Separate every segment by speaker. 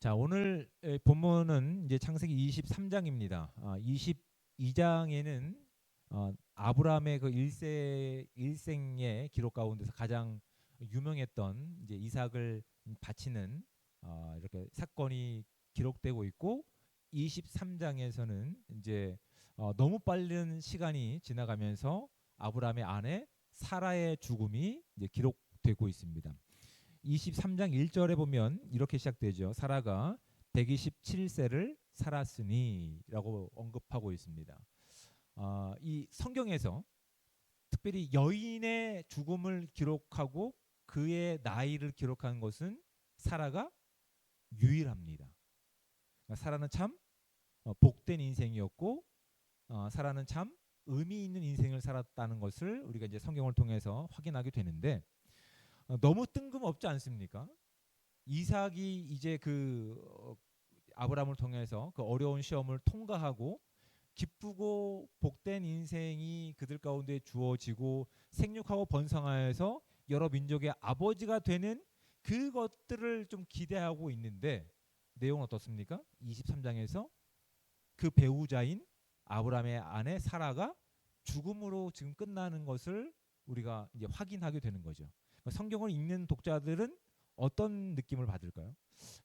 Speaker 1: 자, 오늘 본문은 이제 창세기 23장입니다. 22장에는 아브라함의 그 일생의 기록 가운데서 가장 유명했던 이제 이삭을 바치는 이렇게 사건이 기록되고 있고, 23장에서는 이제 너무 빠른 시간이 지나가면서 아브라함의 아내 사라의 죽음이 이제 기록되고 있습니다. 23장 1절에 보면 이렇게 시작되죠. 사라가 127세를 살았으니라고 언급하고 있습니다. 이 성경에서 특별히 여인의 죽음을 기록하고 그의 나이를 기록한 것은 사라가 유일합니다. 그러니까 사라는 참 복된 인생이었고, 사라는 참 의미 있는 인생을 살았다는 것을 우리가 이제 성경을 통해서 확인하게 되는데, 너무 뜬금없지 않습니까? 이삭이 이제 아브라함을 통해서 그 어려운 시험을 통과하고 기쁘고 복된 인생이 그들 가운데 주어지고 생육하고 번성하여서 여러 민족의 아버지가 되는 그것들을 좀 기대하고 있는데, 내용은 어떻습니까? 23장에서 그 배우자인 아브라함의 아내 사라가 죽음으로 지금 끝나는 것을 우리가 이제 확인하게 되는 거죠. 성경을 읽는 독자들은 어떤 느낌을 받을까요?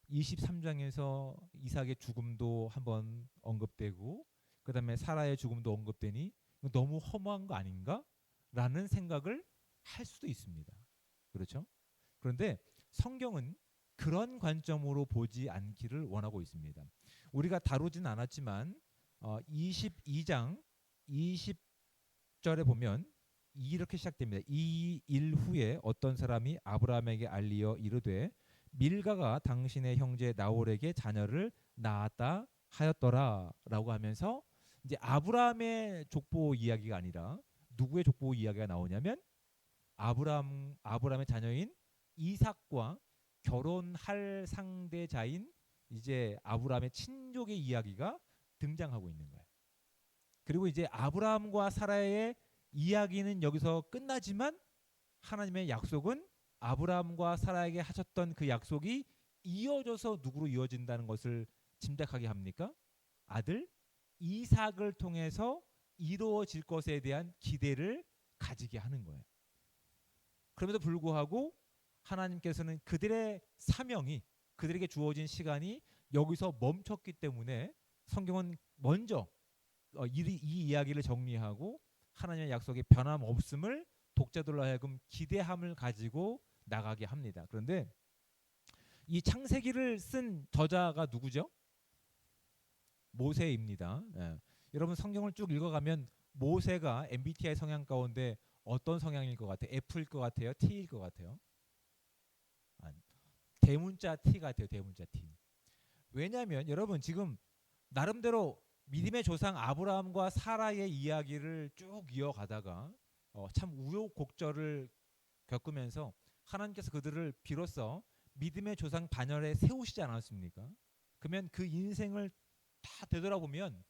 Speaker 1: 23장에서 이삭의 죽음도 한번 언급되고, 그다음에 사라의 죽음도 언급되니 너무 허무한 거 아닌가? 라는 생각을 할 수도 있습니다. 그렇죠? 그런데 성경은 그런 관점으로 보지 않기를 원하고 있습니다. 우리가 다루진 않았지만 22장 20절에 보면 이렇게 시작됩니다. 이 일 후에 어떤 사람이 아브라함에게 알리어 이르되 밀가가 당신의 형제 나홀에게 자녀를 낳았다 하였더라라고 하면서, 이제 아브라함의 족보 이야기가 아니라 누구의 족보 이야기가 나오냐면 아브라함의 자녀인 이삭과 결혼할 상대자인 이제 아브라함의 친족의 이야기가 등장하고 있는 거예요. 그리고 이제 아브라함과 사라의 이야기는 여기서 끝나지만 하나님의 약속은 아브라함과 사라에게 하셨던 그 약속이 이어져서 누구로 이어진다는 것을 짐작하게 합니까? 아들 이삭을 통해서 이루어질 것에 대한 기대를 가지게 하는 거예요. 그럼에도 불구하고 하나님께서는 그들의 사명이, 그들에게 주어진 시간이 여기서 멈췄기 때문에 성경은 먼저 이 이야기를 정리하고 하나님의 약속의 변함없음을 독자들로 하여금 기대함을 가지고 나가게 합니다. 그런데 이 창세기를 쓴 저자가 누구죠? 모세입니다. 예. 여러분 성경을 쭉 읽어가면 모세가 MBTI 성향 가운데 어떤 성향일 것 같아요? F일 것 같아요? T일 것 같아요? 대문자 T 같아요. 대문자 T. 왜냐하면 여러분 지금 나름대로 믿음의 조상 아브라함과 사라의 이야기를 쭉 이어가다가 참 우여곡절을 겪으면서 하나님께서 그들을 비로소 믿음의 조상 반열에 세우시지 않았습니까? 그러면 그 인생을 다 되돌아보면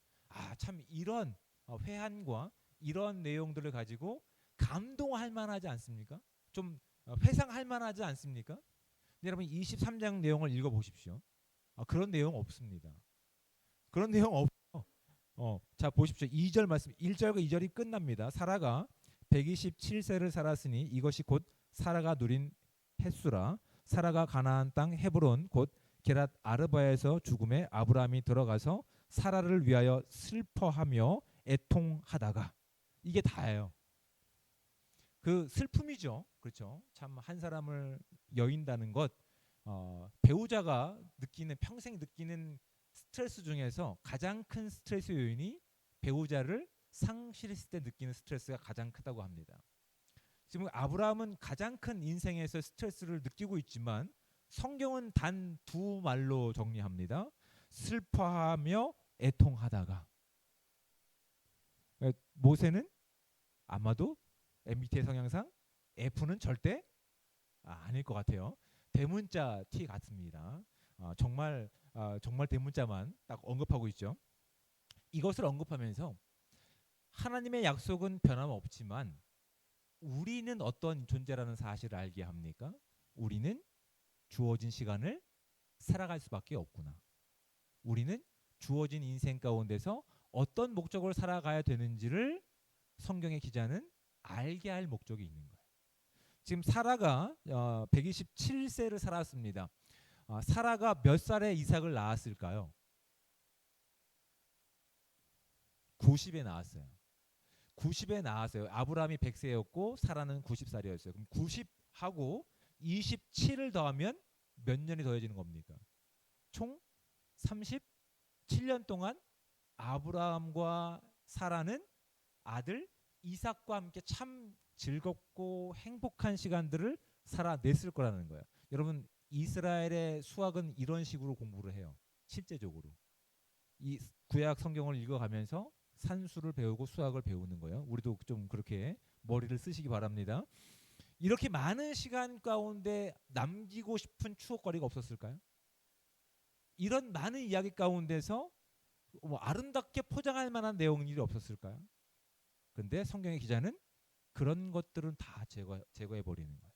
Speaker 1: 참 이런 회한과 이런 내용들을 가지고 감동할 만하지 않습니까? 좀 회상할 만하지 않습니까? 여러분 23장 내용을 읽어보십시오. 그런 내용 없습니다. 그런 내용 없어. 자 보십시오. 2절 말씀 1절과 2절이 끝납니다. 사라가 127세를 살았으니 이것이 곧 사라가 누린 횟수라. 사라가 가나안 땅 헤브론 곧 게랏 아르바에서 죽음에 아브라함이 들어가서 사라를 위하여 슬퍼하며 애통하다가, 이게 다예요. 그 슬픔이죠. 그렇죠. 참 한 사람을 여인다는 것, 배우자가 느끼는, 평생 느끼는 스트레스 중에서 가장 큰 스트레스 요인이 배우자를 상실했을 때 느끼는 스트레스가 가장 크다고 합니다. 지금 아브라함은 가장 큰 인생에서 스트레스를 느끼고 있지만 성경은 단 두 말로 정리합니다. 슬퍼하며 애통하다가. 모세는 아마도 MBTI 성향상 F는 절대 아닐 것 같아요. 대문자 T 같습니다. 정말 대문자만 딱 언급하고 있죠. 이것을 언급하면서 하나님의 약속은 변함없지만 우리는 어떤 존재라는 사실을 알게 합니까? 우리는 주어진 시간을 살아갈 수밖에 없구나. 우리는 주어진 인생 가운데서 어떤 목적을 살아가야 되는지를 성경의 기자는 알게 할 목적이 있는 거예요. 지금 사라가 127세를 살았습니다. 사라가 몇 살에 이삭을 낳았을까요? 90에 낳았어요. 90에 낳았어요. 아브라함이 100세였고 사라는 90살이었어요. 그럼 90하고 27을 더하면 몇 년이 더해지는 겁니까? 총 37년 동안 아브라함과 사라는 아들 이삭과 함께 참 즐겁고 행복한 시간들을 살아냈을 거라는 거예요. 여러분, 이스라엘의 수학은 이런 식으로 공부를 해요. 실제적으로 이 구약 성경을 읽어가면서 산수를 배우고 수학을 배우는 거예요. 우리도 좀 그렇게 머리를 쓰시기 바랍니다. 이렇게 많은 시간 가운데 남기고 싶은 추억거리가 없었을까요? 이런 많은 이야기 가운데서 뭐 아름답게 포장할 만한 내용들이 없었을까요? 그런데 성경의 기자는 그런 것들은 다 제거해 버리는 거예요.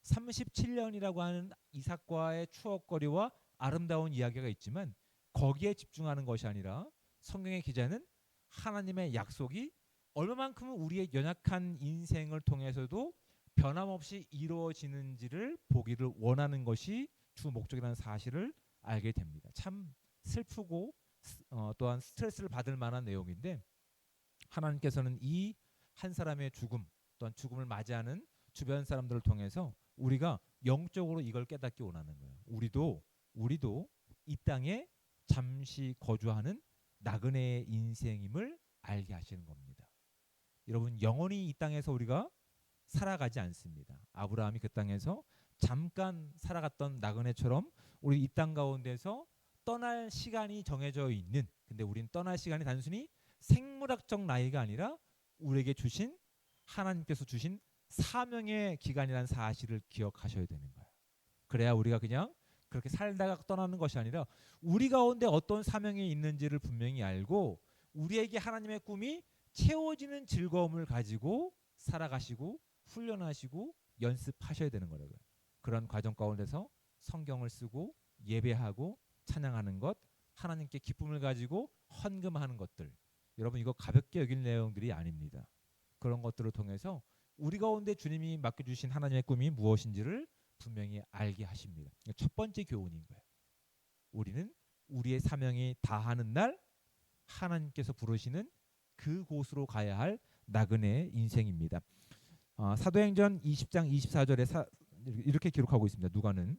Speaker 1: 37년이라고 하는 이삭과의 추억거리와 아름다운 이야기가 있지만 거기에 집중하는 것이 아니라 성경의 기자는 하나님의 약속이 얼마만큼 우리의 연약한 인생을 통해서도 변함없이 이루어지는지를 보기를 원하는 것이 주 목적이라는 사실을 알게 됩니다. 참 슬프고 또한 스트레스를 받을 만한 내용인데 하나님께서는 이 한 사람의 죽음 또한 죽음을 맞이하는 주변 사람들을 통해서 우리가 영적으로 이걸 깨닫기 원하는 거예요. 우리도 이 땅에 잠시 거주하는 나그네의 인생임을 알게 하시는 겁니다. 여러분, 영원히 이 땅에서 우리가 살아가지 않습니다. 아브라함이 그 땅에서 잠깐 살아갔던 나그네처럼 우리 이 땅 가운데서 떠날 시간이 정해져 있는, 근데 우리는 떠날 시간이 단순히 생물학적 나이가 아니라 우리에게 주신 하나님께서 주신 사명의 기간이라는 사실을 기억하셔야 되는 거예요. 그래야 우리가 그냥 그렇게 살다가 떠나는 것이 아니라 우리 가운데 어떤 사명이 있는지를 분명히 알고 우리에게 하나님의 꿈이 채워지는 즐거움을 가지고 살아가시고 훈련하시고 연습하셔야 되는 거라고요. 그런 과정 가운데서 성경을 쓰고 예배하고 찬양하는 것, 하나님께 기쁨을 가지고 헌금하는 것들, 여러분 이거 가볍게 여길 내용들이 아닙니다. 그런 것들을 통해서 우리 가운데 주님이 맡겨주신 하나님의 꿈이 무엇인지를 분명히 알게 하십니다. 첫 번째 교훈인 거예요. 우리는 우리의 사명이 다하는 날 하나님께서 부르시는 그곳으로 가야 할 나그네의 인생입니다. 사도행전 20장 24절에 이렇게 기록하고 있습니다. 누가는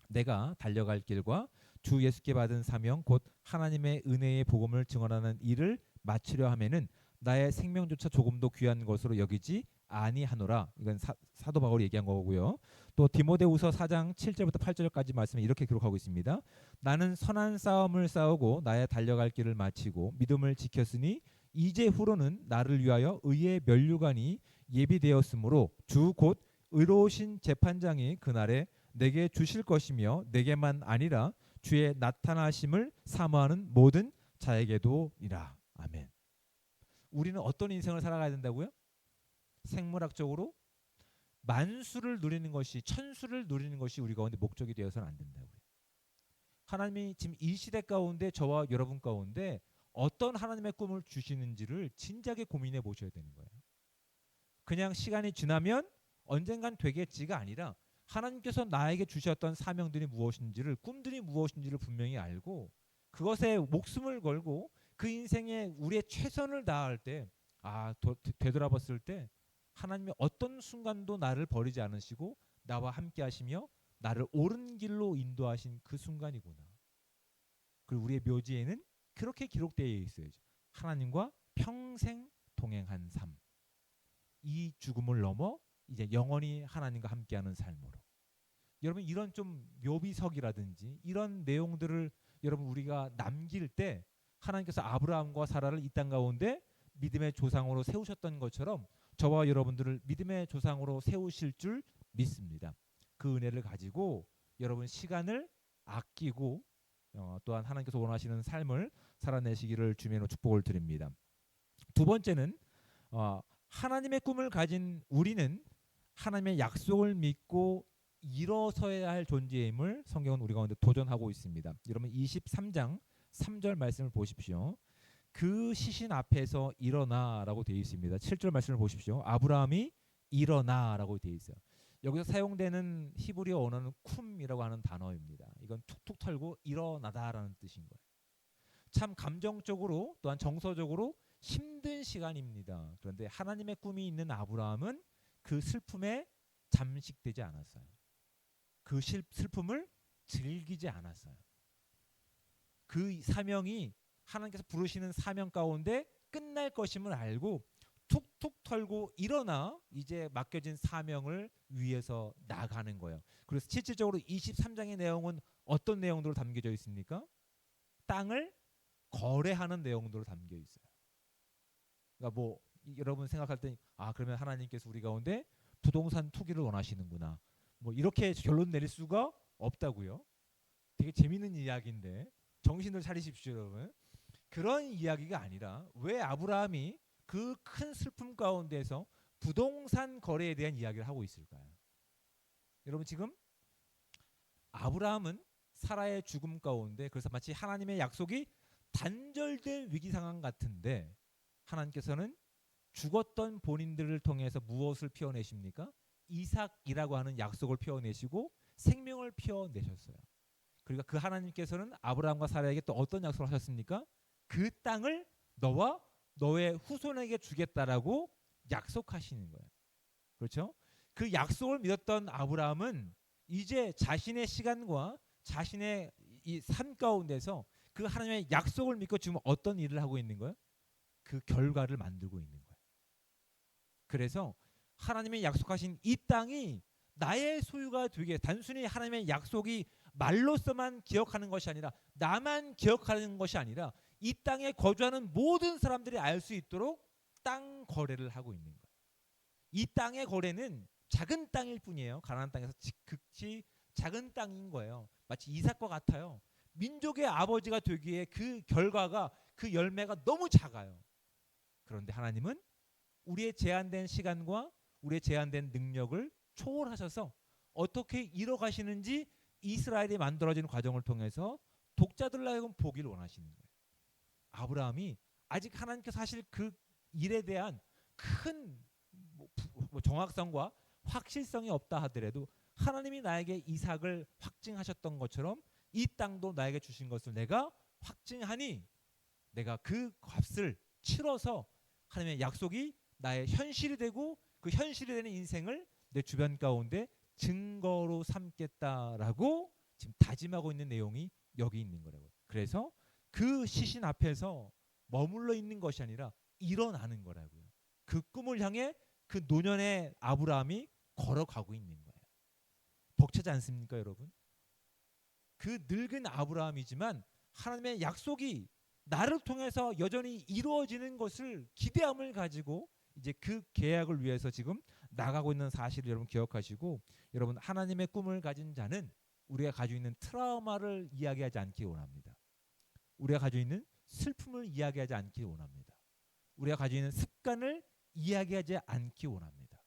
Speaker 1: 내가 달려갈 길과 주 예수께 받은 사명 곧 하나님의 은혜의 복음을 증언하는 일을 마치려 하면은 나의 생명조차 조금도 귀한 것으로 여기지 아니하노라. 이건 사도 바울이 얘기한 거고요. 또 디모데후서 4장 7절부터 8절까지 말씀에 이렇게 기록하고 있습니다. 나는 선한 싸움을 싸우고 나의 달려갈 길을 마치고 믿음을 지켰으니 이제 후로는 나를 위하여 의의 면류관이 예비되었으므로 주 곧 의로우신 재판장이 그날에 내게 주실 것이며 내게만 아니라 주의 나타나심을 사모하는 모든 자에게도이라. 아멘. 우리는 어떤 인생을 살아가야 된다고요? 생물학적으로 만수를 누리는 것이, 천수를 누리는 것이 우리 가운데 목적이 되어서는 안 된다고요. 하나님이 지금 이 시대 가운데 저와 여러분 가운데 어떤 하나님의 꿈을 주시는지를 진작에 고민해 보셔야 되는 거예요. 그냥 시간이 지나면 언젠간 되겠지가 아니라 하나님께서 나에게 주셨던 사명들이 무엇인지를, 꿈들이 무엇인지를 분명히 알고 그것에 목숨을 걸고 그 인생에 우리의 최선을 다할 때 되돌아봤을 때 하나님이 어떤 순간도 나를 버리지 않으시고 나와 함께 하시며 나를 옳은 길로 인도하신 그 순간이구나. 그리고 우리의 묘지에는 그렇게 기록되어 있어야죠. 하나님과 평생 동행한 삶. 이 죽음을 넘어 이제 영원히 하나님과 함께하는 삶으로. 여러분 이런 좀 묘비석이라든지 이런 내용들을 여러분 우리가 남길 때 하나님께서 아브라함과 사라를 이 땅 가운데 믿음의 조상으로 세우셨던 것처럼 저와 여러분들을 믿음의 조상으로 세우실 줄 믿습니다. 그 은혜를 가지고 여러분 시간을 아끼고 또한 하나님께서 원하시는 삶을 살아내시기를 주님으로 축복을 드립니다. 두 번째는 하나님의 꿈을 가진 우리는 하나님의 약속을 믿고 일어서야 할 존재임을 성경은 우리 가운데 도전하고 있습니다. 여러분 23장 3절 말씀을 보십시오. 그 시신 앞에서 일어나라고 되어 있습니다. 7절 말씀을 보십시오. 아브라함이 일어나라고 되어 있어요. 여기서 사용되는 히브리어 언어는 쿰이라고 하는 단어입니다. 이건 툭툭 털고 일어나다라는 뜻인 거예요. 참 감정적으로 또한 정서적으로 힘든 시간입니다. 그런데 하나님의 꿈이 있는 아브라함은 그 슬픔에 잠식되지 않았어요. 그 슬픔을 즐기지 않았어요. 그 사명이 하나님께서 부르시는 사명 가운데 끝날 것임을 알고 툭툭 털고 일어나 이제 맡겨진 사명을 위해서 나가는 거예요. 그래서 실질적으로 23장의 내용은 어떤 내용들로 담겨져 있습니까? 땅을 거래하는 내용들로 담겨 있어요. 그러니까 뭐 여러분 생각할 때 그러면 하나님께서 우리 가운데 부동산 투기를 원하시는구나. 뭐 이렇게 결론 내릴 수가 없다고요. 되게 재밌는 이야기인데 정신을 차리십시오, 여러분. 그런 이야기가 아니라 왜 아브라함이 그 큰 슬픔 가운데서 부동산 거래에 대한 이야기를 하고 있을까요? 여러분 지금 아브라함은 사라의 죽음 가운데 그래서 마치 하나님의 약속이 단절된 위기 상황 같은데 하나님께서는 죽었던 본인들을 통해서 무엇을 피워내십니까? 이삭이라고 하는 약속을 피워내시고 생명을 피워내셨어요. 그러니까 그 하나님께서는 아브라함과 사라에게 또 어떤 약속을 하셨습니까? 그 땅을 너와 너의 후손에게 주겠다라고 약속하시는 거예요. 그렇죠? 그 약속을 믿었던 아브라함은 이제 자신의 시간과 자신의 이 삶 가운데서 그 하나님의 약속을 믿고 지금 어떤 일을 하고 있는 거예요? 그 결과를 만들고 있는 거예요. 그래서 하나님의 약속하신 이 땅이 나의 소유가 되게 단순히 하나님의 약속이 말로서만 기억하는 것이 아니라 나만 기억하는 것이 아니라 이 땅에 거주하는 모든 사람들이 알 수 있도록 땅 거래를 하고 있는 거예요. 이 땅의 거래는 작은 땅일 뿐이에요. 가나안 땅에서 극히 작은 땅인 거예요. 마치 이삭과 같아요. 민족의 아버지가 되기에 그 결과가 그 열매가 너무 작아요. 그런데 하나님은 우리의 제한된 시간과 우리의 제한된 능력을 초월하셔서 어떻게 이뤄가시는지 이스라엘이 만들어지는 과정을 통해서 독자들로 하여금 보기를 원하시는 거예요. 아브라함이 아직 하나님께서 하실 그 일에 대한 큰 정확성과 확실성이 없다 하더라도 하나님이 나에게 이삭을 확증하셨던 것처럼 이 땅도 나에게 주신 것을 내가 확증하니 내가 그 값을 치러서 하나님의 약속이 나의 현실이 되고 그 현실이 되는 인생을 내 주변 가운데 증거로 삼겠다라고 지금 다짐하고 있는 내용이 여기 있는 거라고요. 그래서 그 시신 앞에서 머물러 있는 것이 아니라 일어나는 거라고요. 그 꿈을 향해 그 노년의 아브라함이 걸어가고 있는 거예요. 벅차지 않습니까, 여러분? 그 늙은 아브라함이지만 하나님의 약속이 나를 통해서 여전히 이루어지는 것을 기대함을 가지고 이제 그 계약을 위해서 지금 나가고 있는 사실을 여러분 기억하시고 여러분 하나님의 꿈을 가진 자는 우리가 가지고 있는 트라우마를 이야기하지 않기 원합니다. 우리가 가지고 있는 슬픔을 이야기하지 않기 원합니다. 우리가 가지고 있는 습관을 이야기하지 않기 원합니다.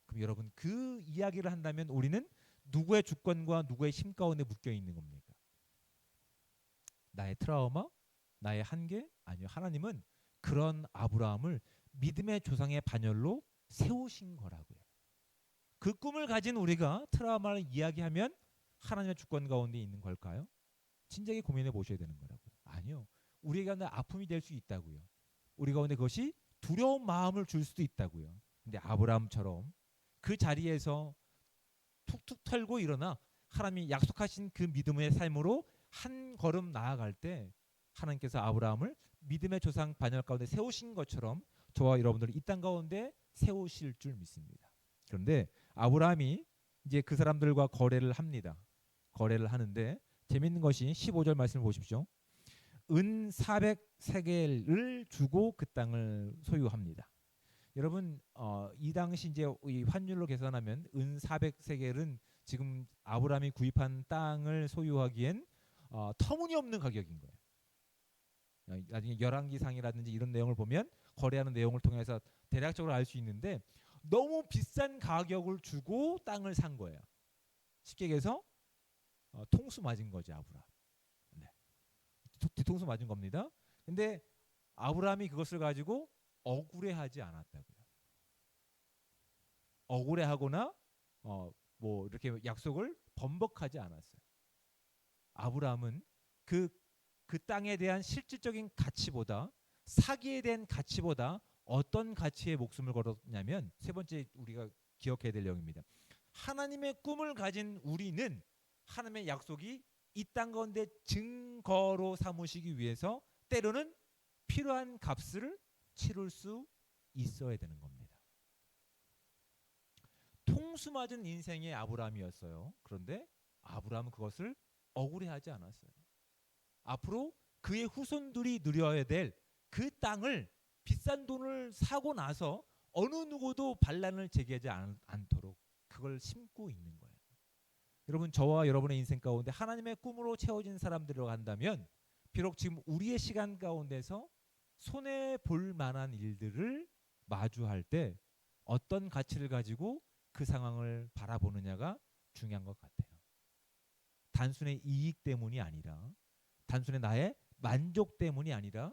Speaker 1: 그럼 여러분 그 이야기를 한다면 우리는 누구의 주권과 누구의 힘 가운데 묶여 있는 겁니까? 나의 트라우마? 나의 한계? 아니요. 하나님은 그런 아브라함을 믿음의 조상의 반열로 세우신 거라고요. 그 꿈을 가진 우리가 트라우마를 이야기하면 하나님의 주권 가운데 있는 걸까요? 진작에 고민해 보셔야 되는 거라고요. 아니요. 우리 가운데 아픔이 될 수 있다고요. 우리 가운데 그것이 두려운 마음을 줄 수도 있다고요. 근데 아브라함처럼 그 자리에서 툭툭 털고 일어나 하나님이 약속하신 그 믿음의 삶으로 한 걸음 나아갈 때 하나님께서 아브라함을 믿음의 조상 반열 가운데 세우신 것처럼 저와 여러분들을 이 땅 가운데 세우실 줄 믿습니다. 그런데 아브라함이 이제 그 사람들과 거래를 합니다. 거래를 하는데 재밌는 것이 15절 말씀을 보십시오. 은 400세겔을 주고 그 땅을 소유합니다. 여러분 이 당시 이제 이 환율로 계산하면 은 400세겔은 지금 아브라함이 구입한 땅을 소유하기엔 터무니없는 가격인 거예요. 나중에 열왕기상이라든지 이런 내용을 보면 거래하는 내용을 통해서 대략적으로 알 수 있는데 너무 비싼 가격을 주고 땅을 산 거예요. 쉽게 얘기해서 통수 맞은 거죠, 아브라함. 네. 뒤통수 맞은 겁니다. 근데 아브라함이 그것을 가지고 억울해하지 않았다고요. 억울해하거나 뭐 이렇게 약속을 번복하지 않았어요. 아브라함은 그 땅에 대한 실질적인 가치보다, 사기에 대한 가치보다 어떤 가치에 목숨을 걸었냐면, 세 번째 우리가 기억해야 될 내용입니다. 하나님의 꿈을 가진 우리는 하나님의 약속이 이 땅 가운데 증거로 삼으시기 위해서 때로는 필요한 값을 치를 수 있어야 되는 겁니다. 통수 맞은 인생의 아브라함이었어요. 그런데 아브라함은 그것을 억울해하지 않았어요. 앞으로 그의 후손들이 누려야 될 그 땅을 비싼 돈을 사고 나서 어느 누구도 반란을 제기하지 않도록 그걸 심고 있는 거예요. 여러분, 저와 여러분의 인생 가운데 하나님의 꿈으로 채워진 사람들이라고 한다면, 비록 지금 우리의 시간 가운데서 손해 볼 만한 일들을 마주할 때 어떤 가치를 가지고 그 상황을 바라보느냐가 중요한 것 같아요. 단순히 이익 때문이 아니라, 단순히 나의 만족 때문이 아니라,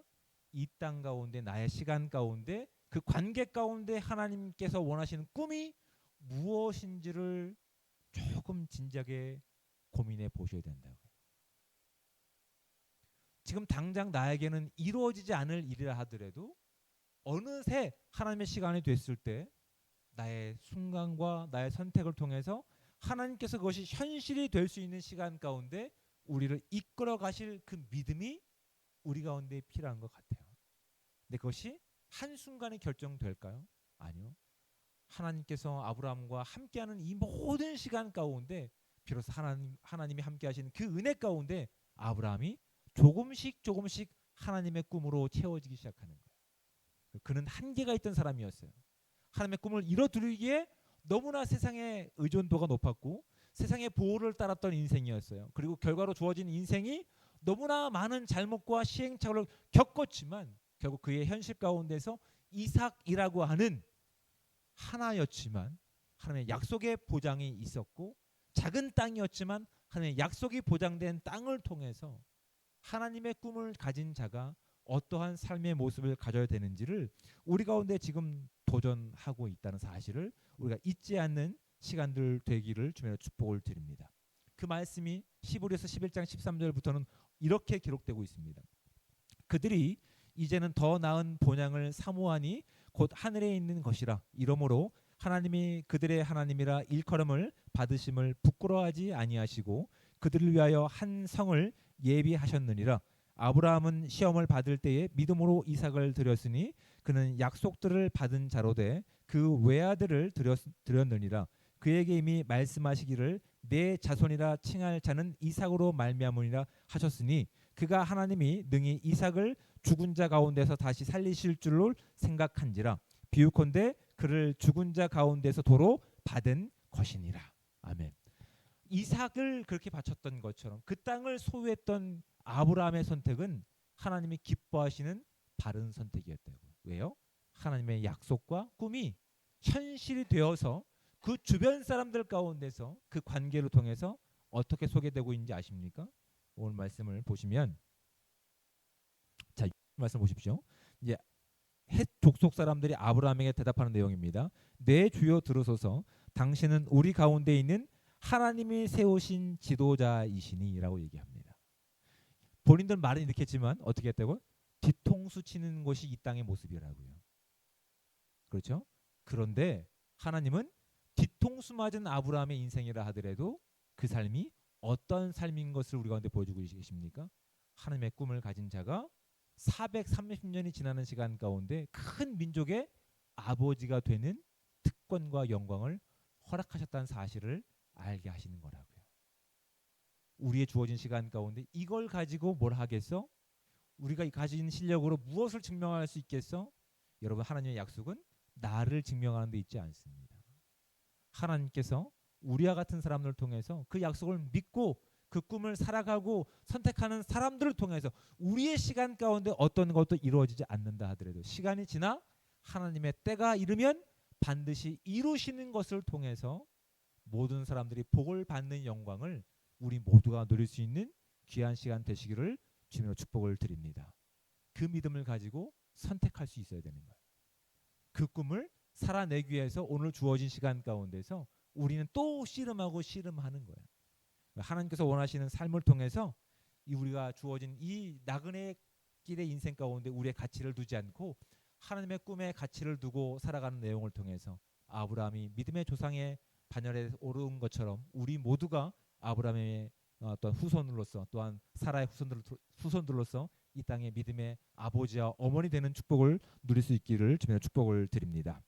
Speaker 1: 이 땅 가운데 나의 시간 가운데 그 관계 가운데 하나님께서 원하시는 꿈이 무엇인지를 조금 진지하게 고민해 보셔야 된다고요. 지금 당장 나에게는 이루어지지 않을 일이라 하더라도 어느새 하나님의 시간이 됐을 때 나의 순간과 나의 선택을 통해서 하나님께서 그것이 현실이 될 수 있는 시간 가운데 우리를 이끌어 가실 그 믿음이 우리 가운데 필요한 것 같아요. 근데 그것이 한순간에 결정될까요? 아니요. 하나님께서 아브라함과 함께하는 이 모든 시간 가운데 비로소 하나님이 함께하시는 그 은혜 가운데 아브라함이 조금씩 하나님의 꿈으로 채워지기 시작하는 거예요. 그는 한계가 있던 사람이었어요. 하나님의 꿈을 이뤄드리기에 너무나 세상의 의존도가 높았고 세상의 보호를 따랐던 인생이었어요. 그리고 결과로 주어진 인생이 너무나 많은 잘못과 시행착오를 겪었지만 결국 그의 현실 가운데서 이삭이라고 하는 하나였지만 하나님의 약속의 보장이 있었고, 작은 땅이었지만 하나님의 약속이 보장된 땅을 통해서 하나님의 꿈을 가진 자가 어떠한 삶의 모습을 가져야 되는지를 우리 가운데 지금 도전하고 있다는 사실을 우리가 잊지 않는 시간들 되기를 주님의 축복을 드립니다. 그 말씀이 히브리서 11장 13절부터는 이렇게 기록되고 있습니다. 그들이 이제는 더 나은 본향을 사모하니 곧 하늘에 있는 것이라. 이러므로 하나님이 그들의 하나님이라 일컬음을 받으심을 부끄러워하지 아니하시고 그들을 위하여 한 성을 예비하셨느니라. 아브라함은 시험을 받을 때에 믿음으로 이삭을 드렸으니 그는 약속들을 받은 자로 돼 그 외아들을 드렸느니라. 그에게 이미 말씀하시기를 내 자손이라 칭할 자는 이삭으로 말미암으리라 하셨으니 그가 하나님이 능히 이삭을 죽은 자 가운데서 다시 살리실 줄로 생각한지라. 비유컨대 그를 죽은 자 가운데서 도로 받은 것이니라. 아멘. 이삭을 그렇게 바쳤던 것처럼 그 땅을 소유했던 아브라함의 선택은 하나님이 기뻐하시는 바른 선택이었다고. 왜요? 하나님의 약속과 꿈이 현실이 되어서 그 주변 사람들 가운데서 그 관계를 통해서 어떻게 소개되고 있는지 아십니까? 오늘 말씀을 보시면, 자, 말씀 보십시오. 이제 헷 족속 사람들이 아브라함에게 대답하는 내용입니다. 내 주여 들으소서. 당신은 우리 가운데 있는 하나님이 세우신 지도자이시니라고 얘기합니다. 본인들 말은 이렇게 했지만 어떻게 했다고? 뒤통수 치는 것이 이 땅의 모습이라고요. 그렇죠? 그런데 하나님은 뒤통수 맞은 아브라함의 인생이라 하더라도 그 삶이 어떤 삶인 것을 우리 가운데 보여주고 계십니까? 하나님의 꿈을 가진 자가 430년이 지나는 시간 가운데 큰 민족의 아버지가 되는 특권과 영광을 허락하셨다는 사실을 알게 하시는 거라고요. 우리의 주어진 시간 가운데 이걸 가지고 뭘 하겠어? 우리가 가진 실력으로 무엇을 증명할 수 있겠어? 여러분, 하나님의 약속은 나를 증명하는 데 있지 않습니다. 하나님께서 우리와 같은 사람들을 통해서 그 약속을 믿고 그 꿈을 살아가고 선택하는 사람들을 통해서 우리의 시간 가운데 어떤 것도 이루어지지 않는다 하더라도 시간이 지나 하나님의 때가 이르면 반드시 이루시는 것을 통해서 모든 사람들이 복을 받는 영광을 우리 모두가 누릴 수 있는 귀한 시간 되시기를 주님으로 축복을 드립니다. 그 믿음을 가지고 선택할 수 있어야 되는 거예요. 그 꿈을 살아내기 위해서 오늘 주어진 시간 가운데서 우리는 또 씨름하고 씨름하는 거예요. 하나님께서 원하시는 삶을 통해서 우리가 주어진 이 나그네 길의 인생 가운데 우리의 가치를 두지 않고 하나님의 꿈에 가치를 두고 살아가는 내용을 통해서 아브라함이 믿음의 조상의 반열에 오른 것처럼 우리 모두가 아브라함의 어떤 후손으로서 또한 사라의 후손들로서 이 땅의 믿음의 아버지와 어머니 되는 축복을 누릴 수 있기를 주님의 축복을 드립니다.